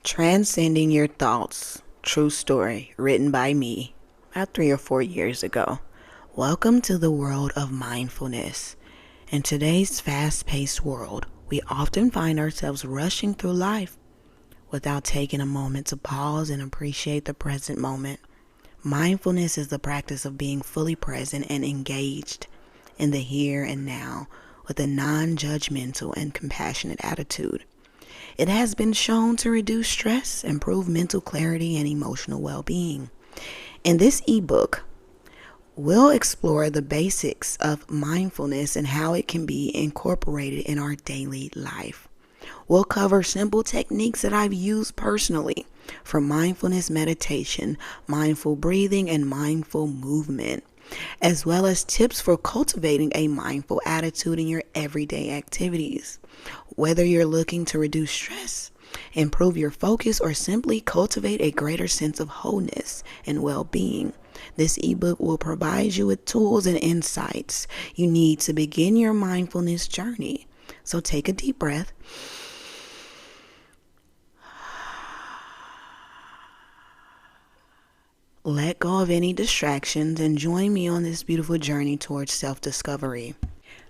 Transcending Your Thoughts, true story, written by me about 3 or 4 years ago. Welcome to the world of mindfulness. In today's fast-paced world, we often find ourselves rushing through life without taking a moment to pause and appreciate the present moment. Mindfulness is the practice of being fully present and engaged in the here and now with a non-judgmental and compassionate attitude. It has been shown to reduce stress, improve mental clarity, and emotional well-being. In this ebook, we'll explore the basics of mindfulness and how it can be incorporated in our daily life. We'll cover simple techniques that I've used personally, from mindfulness meditation, mindful breathing, and mindful movement, as well as tips for cultivating a mindful attitude in your everyday activities. Whether you're looking to reduce stress, improve your focus, or simply cultivate a greater sense of wholeness and well-being, this ebook will provide you with tools and insights you need to begin your mindfulness journey. So take a deep breath. Let go of any distractions and join me on this beautiful journey towards self-discovery.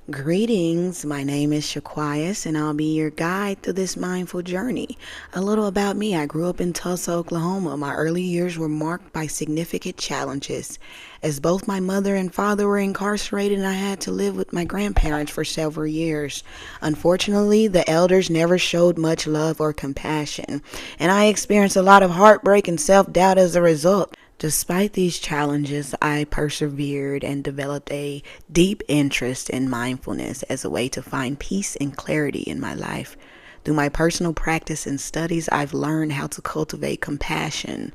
Greetings, my name is Quious and I'll be your guide through this mindful journey. A little about me: I grew up in Tulsa, Oklahoma. My early years were marked by significant challenges, as both my mother and father were incarcerated and I had to live with my grandparents for several years. Unfortunately, the elders never showed much love or compassion, and I experienced a lot of heartbreak and self-doubt as a result. Despite these challenges, I persevered and developed a deep interest in mindfulness as a way to find peace and clarity in my life. Through my personal practice and studies, I've learned how to cultivate compassion,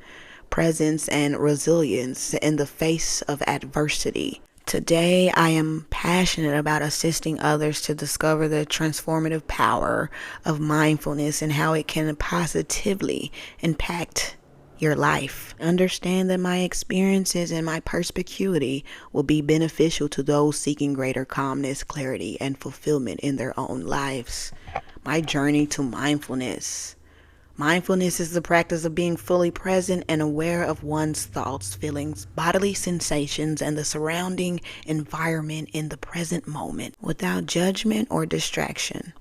presence, and resilience in the face of adversity. Today, I am passionate about assisting others to discover the transformative power of mindfulness and how it can positively impact your life. Understand that my experiences and my perspicuity will be beneficial to those seeking greater calmness, clarity, and fulfillment in their own lives. My journey to mindfulness. Mindfulness is the practice of being fully present and aware of one's thoughts, feelings, bodily sensations, and the surrounding environment in the present moment without judgment or distraction.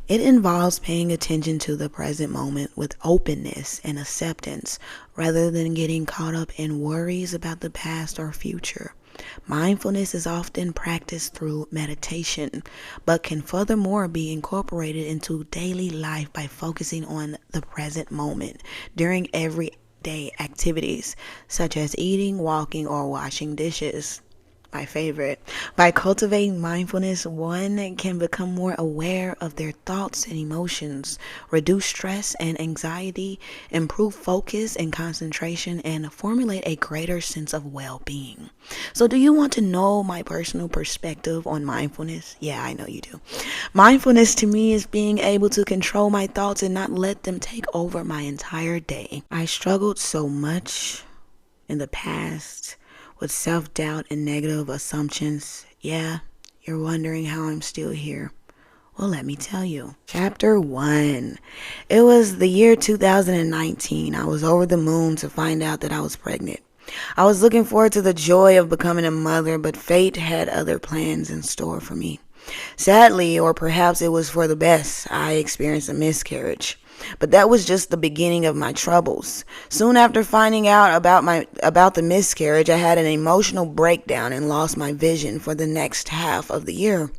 It involves paying attention to the present moment with openness and acceptance rather than getting caught up in worries about the past or future. Mindfulness is often practiced through meditation, but can furthermore be incorporated into daily life by focusing on the present moment during everyday activities such as eating, walking, or washing dishes. My favorite. By cultivating mindfulness, one can become more aware of their thoughts and emotions, reduce stress and anxiety, improve focus and concentration, and formulate a greater sense of well-being. So do you want to know my personal perspective on mindfulness? Yeah, I know you do. Mindfulness to me is being able to control my thoughts and not let them take over my entire day. I struggled so much in the past with self-doubt and negative assumptions. Yeah, you're wondering how I'm still here. Well, let me tell you. Chapter 1. It was the year 2019. I was over the moon to find out that I was pregnant. I was looking forward to the joy of becoming a mother, but fate had other plans in store for me. Sadly, or perhaps it was for the best, I experienced a miscarriage. But that was just the beginning of my troubles. Soon after finding out about the miscarriage, I had an emotional breakdown and lost my vision for the next half of the year.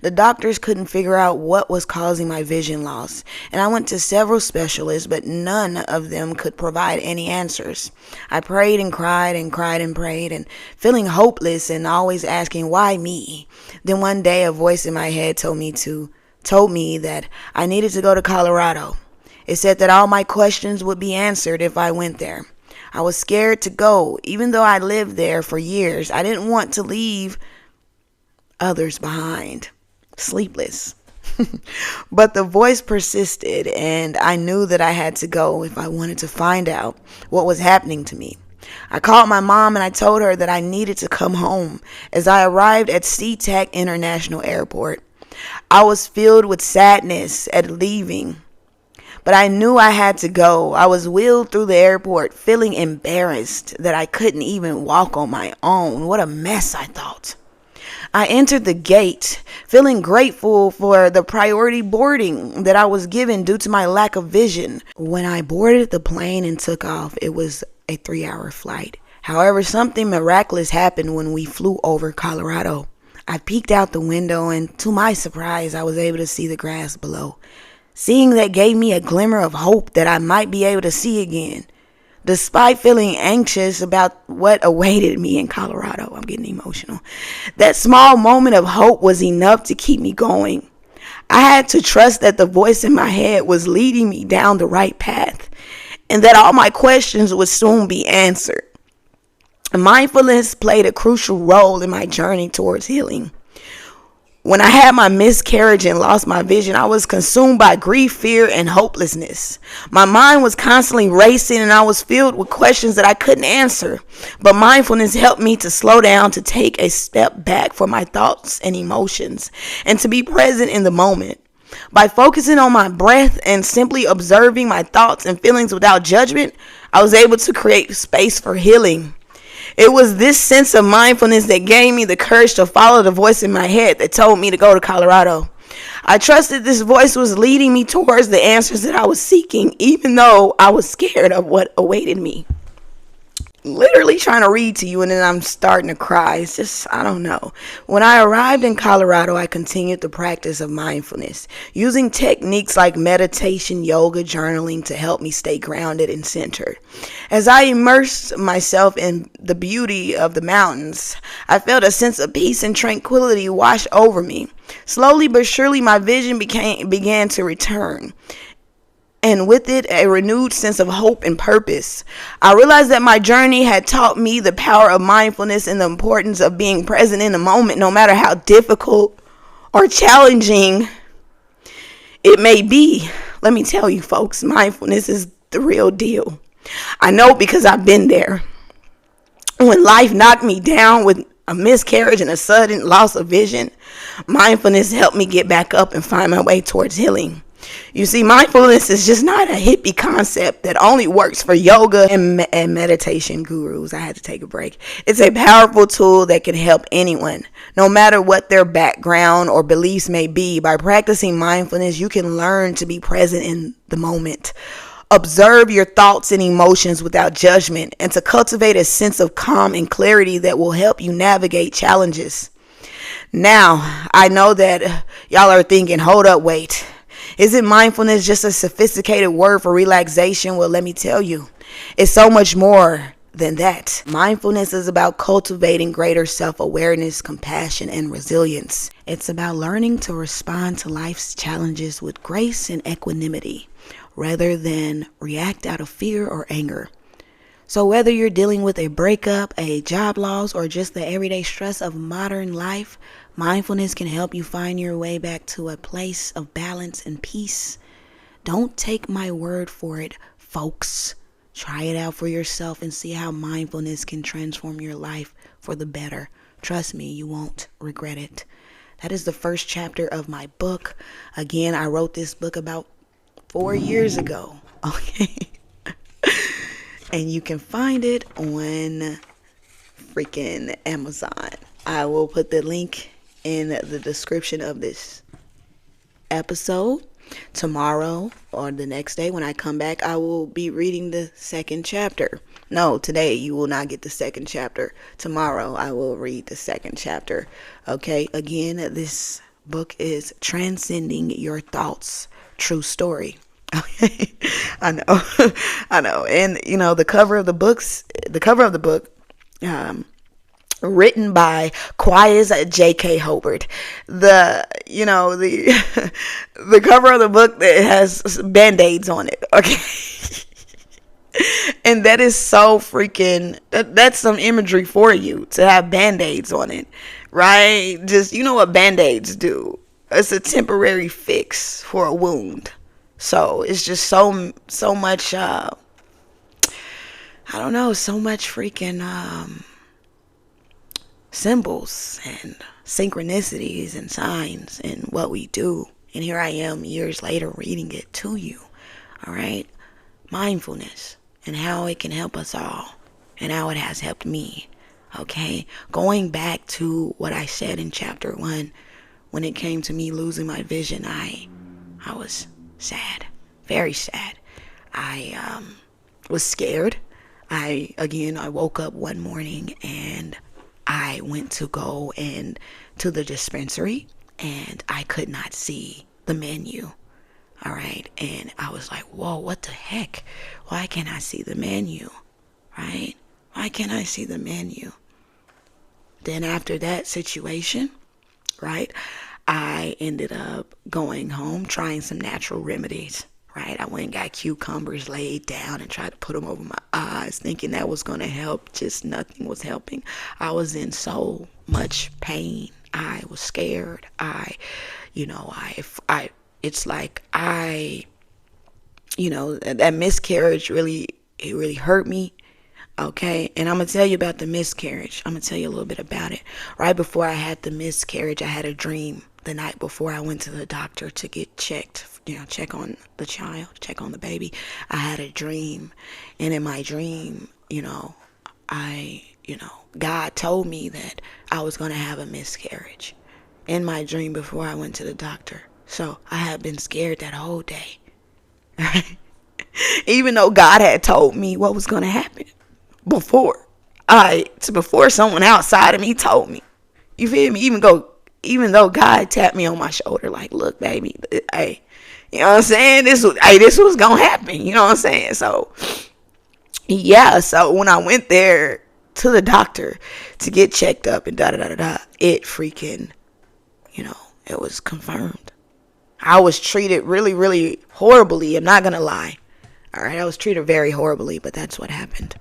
The doctors couldn't figure out what was causing my vision loss, and I went to several specialists, but none of them could provide any answers. I prayed and cried and cried and prayed, and feeling hopeless and always asking, why me? Then one day a voice in my head told me that I needed to go to Colorado. It said that all my questions would be answered if I went there. I was scared to go. Even though I lived there for years, I didn't want to leave others behind, sleepless. But the voice persisted, and I knew that I had to go if I wanted to find out what was happening to me. I called my mom and I told her that I needed to come home. As I arrived at SeaTac International Airport, I was filled with sadness at leaving. but I knew I had to go. I was wheeled through the airport, feeling embarrassed that I couldn't even walk on my own. What a mess, I thought. I entered the gate, feeling grateful for the priority boarding that I was given due to my lack of vision. When I boarded the plane and took off, it was a 3-hour flight. However, something miraculous happened when we flew over Colorado. I peeked out the window, and to my surprise, I was able to see the grass below. Seeing that gave me a glimmer of hope that I might be able to see again. Despite feeling anxious about what awaited me in Colorado, I'm getting emotional. That small moment of hope was enough to keep me going. I had to trust that the voice in my head was leading me down the right path, and that all my questions would soon be answered. Mindfulness played a crucial role in my journey towards healing. When I had my miscarriage and lost my vision, I was consumed by grief, fear, and hopelessness. My mind was constantly racing, and I was filled with questions that I couldn't answer. But mindfulness helped me to slow down, to take a step back from my thoughts and emotions, and to be present in the moment. By focusing on my breath and simply observing my thoughts and feelings without judgment, I was able to create space for healing. It was this sense of mindfulness that gave me the courage to follow the voice in my head that told me to go to Colorado. I trusted this voice was leading me towards the answers that I was seeking, even though I was scared of what awaited me. Literally trying to read to you, and then I'm starting to cry. It's just, I don't know. When I arrived in Colorado, I continued the practice of mindfulness, using techniques like meditation, yoga, journaling to help me stay grounded and centered. As I immersed myself in the beauty of the mountains, I felt a sense of peace and tranquility wash over me. Slowly but surely, my vision began to return, and with it, a renewed sense of hope and purpose. I realized that my journey had taught me the power of mindfulness and the importance of being present in the moment, no matter how difficult or challenging it may be. Let me tell you, folks, mindfulness is the real deal. I know because I've been there. When life knocked me down with a miscarriage and a sudden loss of vision, mindfulness helped me get back up and find my way towards healing. You see, mindfulness is just not a hippie concept that only works for yoga and meditation gurus. I had to take a break. It's a powerful tool that can help anyone, no matter what their background or beliefs may be. By practicing mindfulness, you can learn to be present in the moment, observe your thoughts and emotions without judgment, and to cultivate a sense of calm and clarity that will help you navigate challenges. Now, I know that y'all are thinking, hold up, wait. Isn't mindfulness just a sophisticated word for relaxation? Well, let me tell you, it's so much more than that. Mindfulness is about cultivating greater self-awareness, compassion, and resilience. It's about learning to respond to life's challenges with grace and equanimity, rather than react out of fear or anger. So whether you're dealing with a breakup, a job loss, or just the everyday stress of modern life, mindfulness can help you find your way back to a place of balance and peace. Don't take my word for it, folks. Try it out for yourself and see how mindfulness can transform your life for the better. Trust me, you won't regret it. That is the first chapter of my book. Again, I wrote this book about 4 years ago. Okay. And you can find it on freaking Amazon. I will put the link in the description of this episode. Tomorrow or the next day when I come back, I will be reading the second chapter. No, today you will not get the second chapter. Tomorrow I will read the second chapter. Okay, again, this book is Transcending Your Thoughts. True story. Okay, I know. And you know, the cover of the book, written by Quious J.K. Hobart. The cover of the book that has band-aids on it. Okay. And that is so freaking, that's some imagery for you to have band-aids on it, right? Just, you know what band-aids do? It's a temporary fix for a wound. So it's just so much, so much freaking symbols and synchronicities and signs in what we do. And here I am years later reading it to you. All right. Mindfulness and how it can help us all and how it has helped me. Okay. Going back to what I said in chapter 1, when it came to me losing my vision, I was sad, very sad. I was scared. I woke up one morning and I went to go to the dispensary and I could not see the menu. All right. And I was like, whoa, what the heck? Why can't I see the menu? Right? Why can't I see the menu? Then after that situation, right, I ended up going home, trying some natural remedies. Right, I went and got cucumbers laid down and tried to put them over my eyes, thinking that was going to help. Just nothing was helping. I was in so much pain. I was scared. It's like that miscarriage it really hurt me. Okay, and I'm going to tell you about the miscarriage. I'm going to tell you a little bit about it. Right before I had the miscarriage, I had a dream the night before I went to the doctor to get checked, check on the child, check on the baby. I had a dream, and in my dream, God told me that I was going to have a miscarriage in my dream before I went to the doctor. So I had been scared that whole day. Even though God had told me what was going to happen before someone outside of me told me. You feel me? Even though God tapped me on my shoulder, like, look, baby, hey, you know what I'm saying? This was gonna happen. You know what I'm saying? So, yeah. So when I went there to the doctor to get checked up and it freaking, it was confirmed. I was treated really, really horribly. I'm not gonna lie. All right, I was treated very horribly, but that's what happened.